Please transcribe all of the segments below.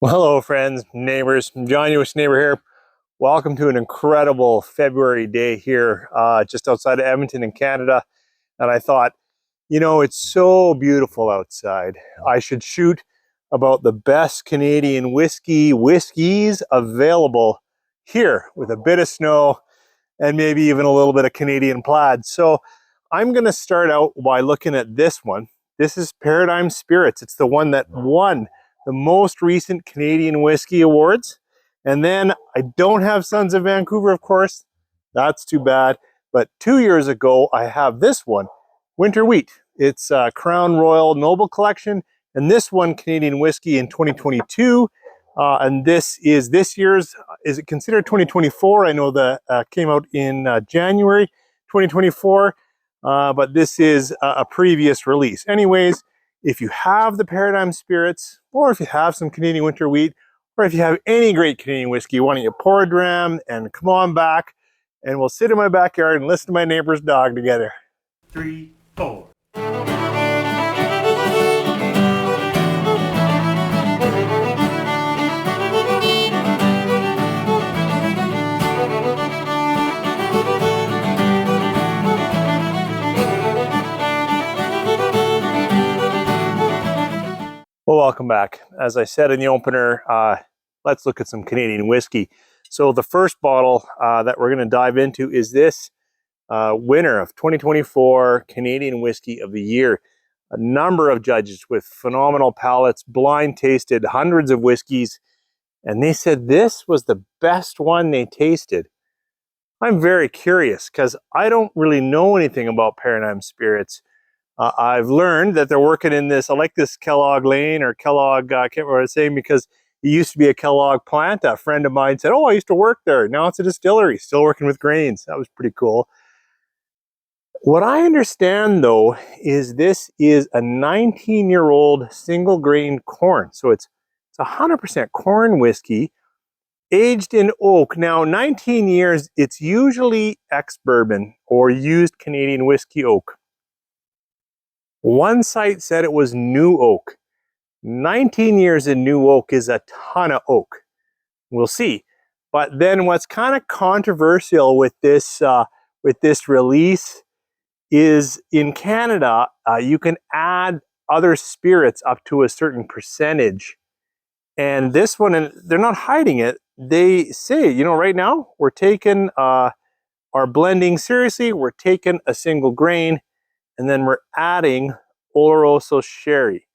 Well, hello, friends, neighbors. John, U.S. neighbor here. Welcome to an incredible February day here, just outside of Edmonton in Canada. And I thought, it's so beautiful outside. I should shoot about the best Canadian whiskeys available here with a bit of snow and maybe even a little bit of Canadian plaid. So I'm going to start out by looking at this one. This is Paradigm Spirits. It's the one that won the most recent Canadian Whiskey Awards. And then I don't have Sons of Vancouver, of course. That's too bad. But 2 years ago, I have this one, Winter Wheat. It's Crown Royal Noble Collection. And this one, Canadian Whiskey in 2022. And this is this year's, is it considered 2024? I know that came out in January 2024, but this is a previous release. Anyways, if you have the Paradigm Spirits, or if you have some Canadian Winter Wheat, or if you have any great Canadian whiskey, why don't you pour a dram and come on back, and we'll sit in my backyard and listen to my neighbor's dog together. 3, 4. Well, welcome back. As I said in the opener, let's look at some Canadian whiskey. So the first bottle that we're going to dive into is this winner of 2024 Canadian Whiskey of the Year. A number of judges with phenomenal palates, blind tasted hundreds of whiskeys, and they said this was the best one they tasted. I'm very curious because I don't really know anything about Paradigm Spirits. I've learned that they're working in this. I like this Kellogg Lane or Kellogg, I can't remember what I was saying, because it used to be a Kellogg plant. A friend of mine said, oh, I used to work there. Now it's a distillery, still working with grains. That was pretty cool. What I understand, though, is this is a 19-year-old single grain corn. So it's 100% corn whiskey, aged in oak. Now, 19 years, it's usually ex-bourbon or used Canadian whiskey oak. One site said it was new oak. 19 years in new oak is a ton of oak. We'll see. But then what's kind of controversial with this release is in Canada, you can add other spirits up to a certain percentage. And this one, and they're not hiding it, they say, right now we're taking our blending seriously, we're taking a single grain, and then we're adding Oloroso sherry.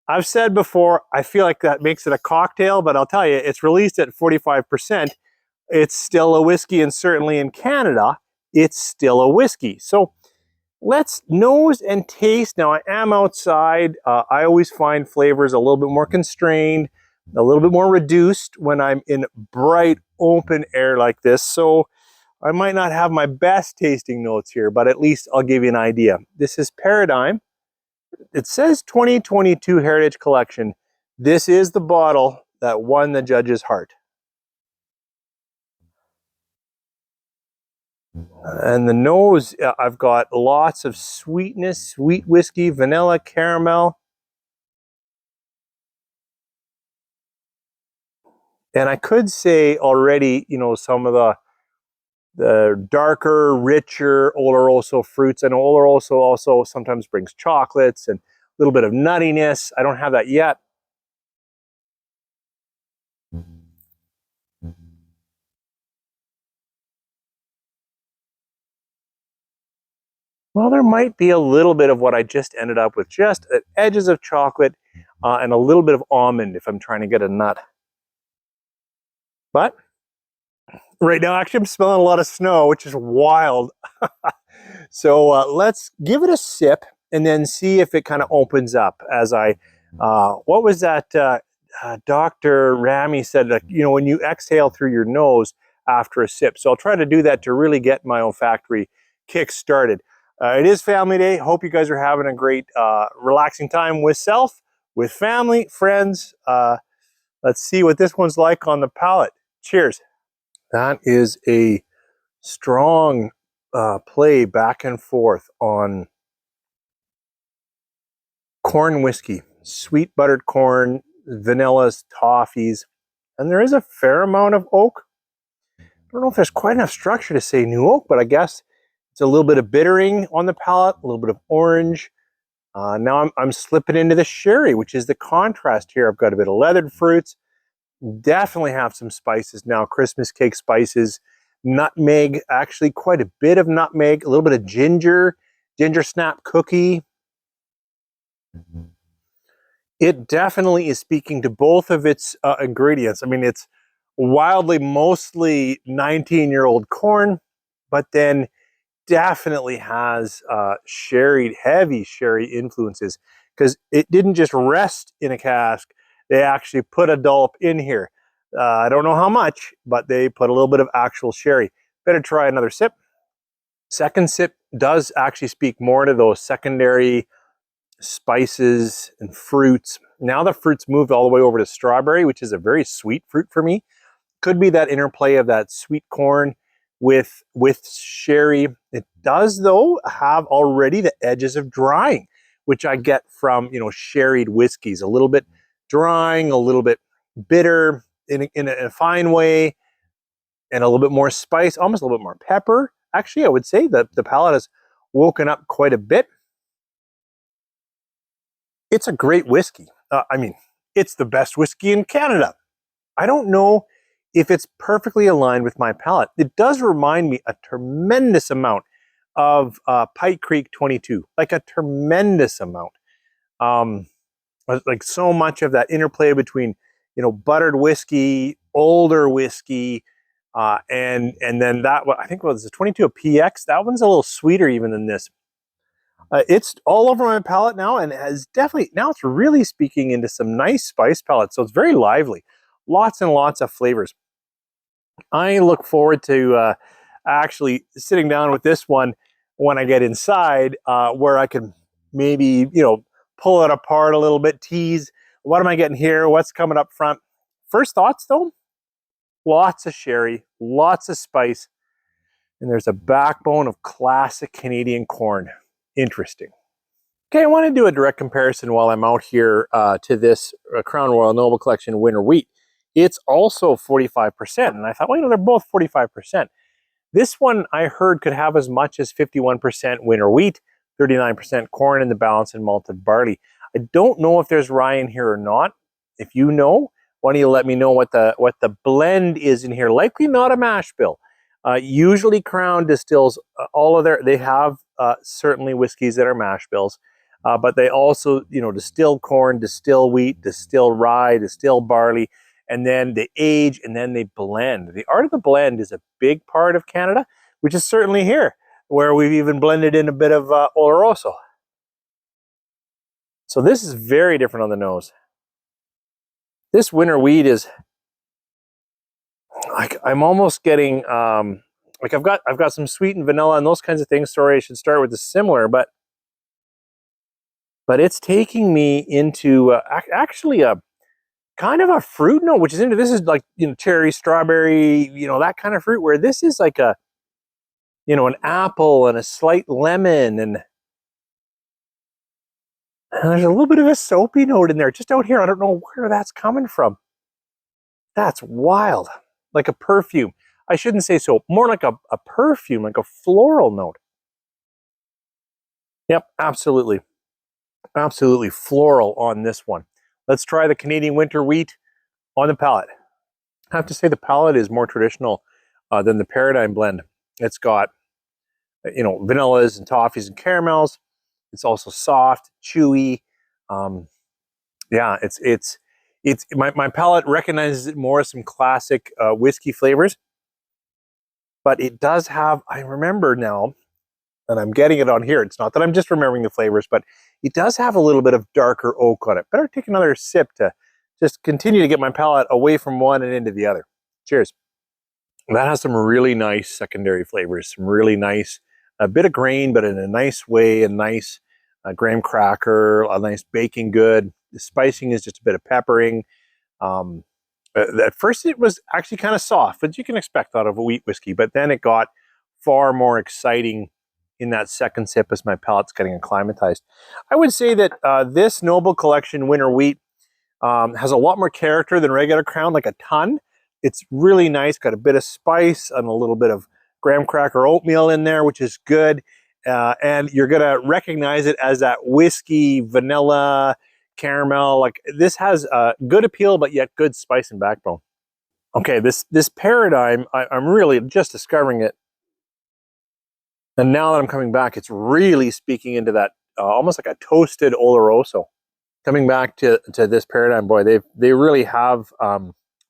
I've said before, I feel like that makes it a cocktail, but I'll tell you, it's released at 45%. It's still a whiskey, and certainly in Canada, it's still a whiskey. So let's nose and taste. Now, I am outside. I always find flavors a little bit more constrained, a little bit more reduced when I'm in bright, open air like this. So I might not have my best tasting notes here, but at least I'll give you an idea. This is Paradigm. It says 2022 Heritage Collection. This is the bottle that won the judge's heart. And the nose, I've got lots of sweetness, sweet whiskey, vanilla, caramel. And I could say already, some of the darker, richer Oloroso fruits. And Oloroso also sometimes brings chocolates and a little bit of nuttiness. I don't have that yet. Well, there might be a little bit of what I just ended up with, just edges of chocolate and a little bit of almond if I'm trying to get a nut. But right now, actually, I'm smelling a lot of snow, which is wild. So let's give it a sip and then see if it kind of opens up as what was that? Dr. Ramy said, when you exhale through your nose after a sip. So I'll try to do that to really get my olfactory kick started. It is family day. Hope you guys are having a great, relaxing time with self, with family, friends. Let's see what this one's like on the palate. Cheers. That is a strong play back and forth on corn whiskey. Sweet buttered corn, vanillas, toffees, and there is a fair amount of oak. I don't know if there's quite enough structure to say new oak, but I guess it's a little bit of bittering on the palate, a little bit of orange. Now I'm slipping into the sherry, which is the contrast here. I've got a bit of leathered fruits, definitely have some spices now, Christmas cake spices, nutmeg, actually quite a bit of nutmeg, a little bit of ginger, ginger snap cookie. It definitely is speaking to both of its ingredients. I mean, it's wildly mostly 19-year-old corn, but then definitely has heavy sherry influences, because it didn't just rest in a cask. They actually put a dollop in here. I don't know how much, but they put a little bit of actual sherry. Better try another sip. Second sip does actually speak more to those secondary spices and fruits. Now the fruits moved all the way over to strawberry, which is a very sweet fruit for me. Could be that interplay of that sweet corn with sherry. It does, though, have already the edges of drying, which I get from, sherried whiskeys. A little bit drying, a little bit bitter in a fine way, and a little bit more spice, almost a little bit more pepper. Actually, I would say that the palate has woken up quite a bit. It's a great whiskey. I mean, it's the best whiskey in Canada. I don't know if it's perfectly aligned with my palate. It does remind me a tremendous amount of Pike Creek 22, like a tremendous amount. Like so much of that interplay between, buttered whiskey, older whiskey, and then that one, I think it was the 22 of PX. That one's a little sweeter even than this. It's all over my palate now, and has definitely, now it's really speaking into some nice spice palettes. So it's very lively. Lots and lots of flavors. I look forward to actually sitting down with this one when I get inside, where I can maybe, pull it apart a little bit, tease, what am I getting here? What's coming up front? First thoughts though, lots of sherry, lots of spice, and there's a backbone of classic Canadian corn. Interesting. Okay, I want to do a direct comparison while I'm out here to this Crown Royal Noble Collection Winter Wheat. It's also 45%, and I thought, well, they're both 45%. This one I heard could have as much as 51% winter wheat, 39% corn, and the balance in malted barley. I don't know if there's rye in here or not. If you know, why don't you let me know what the blend is in here? Likely not a mash bill. Usually Crown distills all of they have certainly whiskeys that are mash bills, but they also, distill corn, distill wheat, distill rye, distill barley, and then they age and then they blend. The art of the blend is a big part of Canada, which is certainly here, where we've even blended in a bit of Oloroso. So this is very different on the nose. This winter wheat is like, I'm almost getting like I've got some sweet and vanilla and those kinds of things. Sorry, I should start with the similar, but it's taking me into actually a kind of a fruit note, which is into, this is like, cherry, strawberry, that kind of fruit, where this is like a, an apple and a slight lemon, and there's a little bit of a soapy note in there just out here. I don't know where that's coming from. That's wild. Like a perfume. I shouldn't say soap, more like a perfume, like a floral note. Yep, absolutely. Absolutely floral on this one. Let's try the Canadian winter wheat on the palate. I have to say the palate is more traditional than the Paradigm blend. It's got, vanillas and toffees and caramels. It's also soft, chewy. Yeah, it's my palate recognizes it more as some classic whiskey flavors, but it does have, I remember now, and I'm getting it on here. It's not that I'm just remembering the flavors, but it does have a little bit of darker oak on it. Better take another sip to just continue to get my palate away from one and into the other. Cheers. That has some really nice secondary flavors, some really nice, a bit of grain, but in a nice way, a nice graham cracker, a nice baking good. The spicing is just a bit of peppering. At first it was actually kind of soft, as you can expect out of a wheat whiskey, but then it got far more exciting in that second sip as my palate's getting acclimatized. I would say that this Noble Collection Winter Wheat Has a lot more character than regular Crown, like a ton. It's really nice, got a bit of spice and a little bit of graham cracker oatmeal in there, which is good. And you're gonna recognize it as that whiskey, vanilla, caramel. Like this has good appeal, but yet good spice and backbone. Okay, this paradigm, I'm really just discovering it. And now that I'm coming back, it's really speaking into that almost like a toasted Oloroso. Coming back to this paradigm, boy, they really have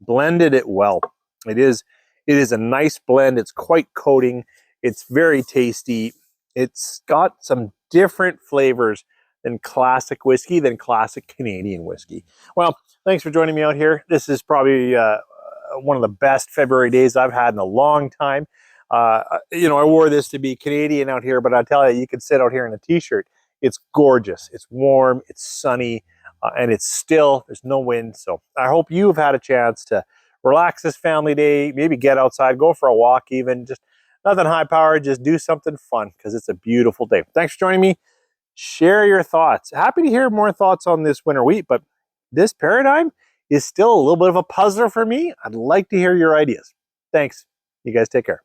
blended it well. It is a nice blend. It's quite coating. It's very tasty. It's got some different flavors than classic whiskey, than classic Canadian whiskey. Well, thanks for joining me out here. This is probably one of the best February days I've had in a long time. You know, I wore this to be Canadian out here, but I tell you, you could sit out here in a t-shirt. It's gorgeous. It's warm. It's sunny. And it's still, there's no wind. So I hope you've had a chance to relax this family day, maybe get outside, go for a walk even, just nothing high powered, just do something fun because it's a beautiful day. Thanks for joining me. Share your thoughts. Happy to hear more thoughts on this winter wheat, but this paradigm is still a little bit of a puzzler for me. I'd like to hear your ideas. Thanks. You guys take care.